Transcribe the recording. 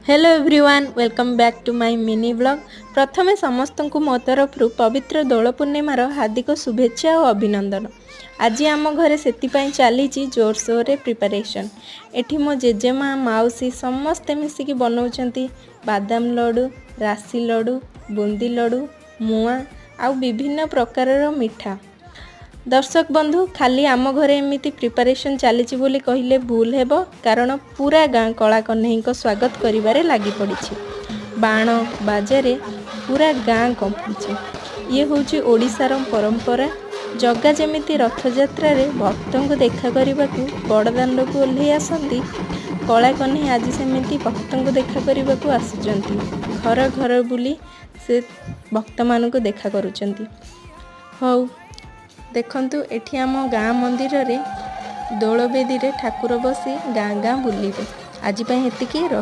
Hello everyone welcome back to my mini blog. प्रथमे समस्त को मो तरफ पवित्र दोल पूर्णिमार हार्दिक शुभेच्छा और अभिनंदन। आज आम घरे से चली जोरसोर प्रिपरेशन। एठी मो जेजेमा माउसी समस्ते मिसिकी बनाउछंती बादाम लड्डू, राशि लड्डू, बुंदी लड्डू, मुआ आउ विभिन्न प्रकार मिठा। दर्शक बंधु खाली आम घरे एमती प्रिपरेशन चली बोली कहले भूल हेब, कारण पूरा गाँ कला कन्हई को स्वागत करिबारे लागी पड़ी। बाण बाजारे पूरा गाँ कंपुचे। ये होची ओडिशार परंपरा। जगा जेमिति रथयात्रा रे भक्तों को देखा करने को बड़दाण्ड को ओह्लई आसती, कला कन्हई आज सेमिति भक्तों को देखा करने को आसुचंती। घर घर बुली से भक्त मान को देखा करुचंती। हौ देखंतु एठी आम गाँ मंदिर रे दोल बेदी रे ठाकुर बसी गाँ गाँ बुलिबे। आज हेतिकी।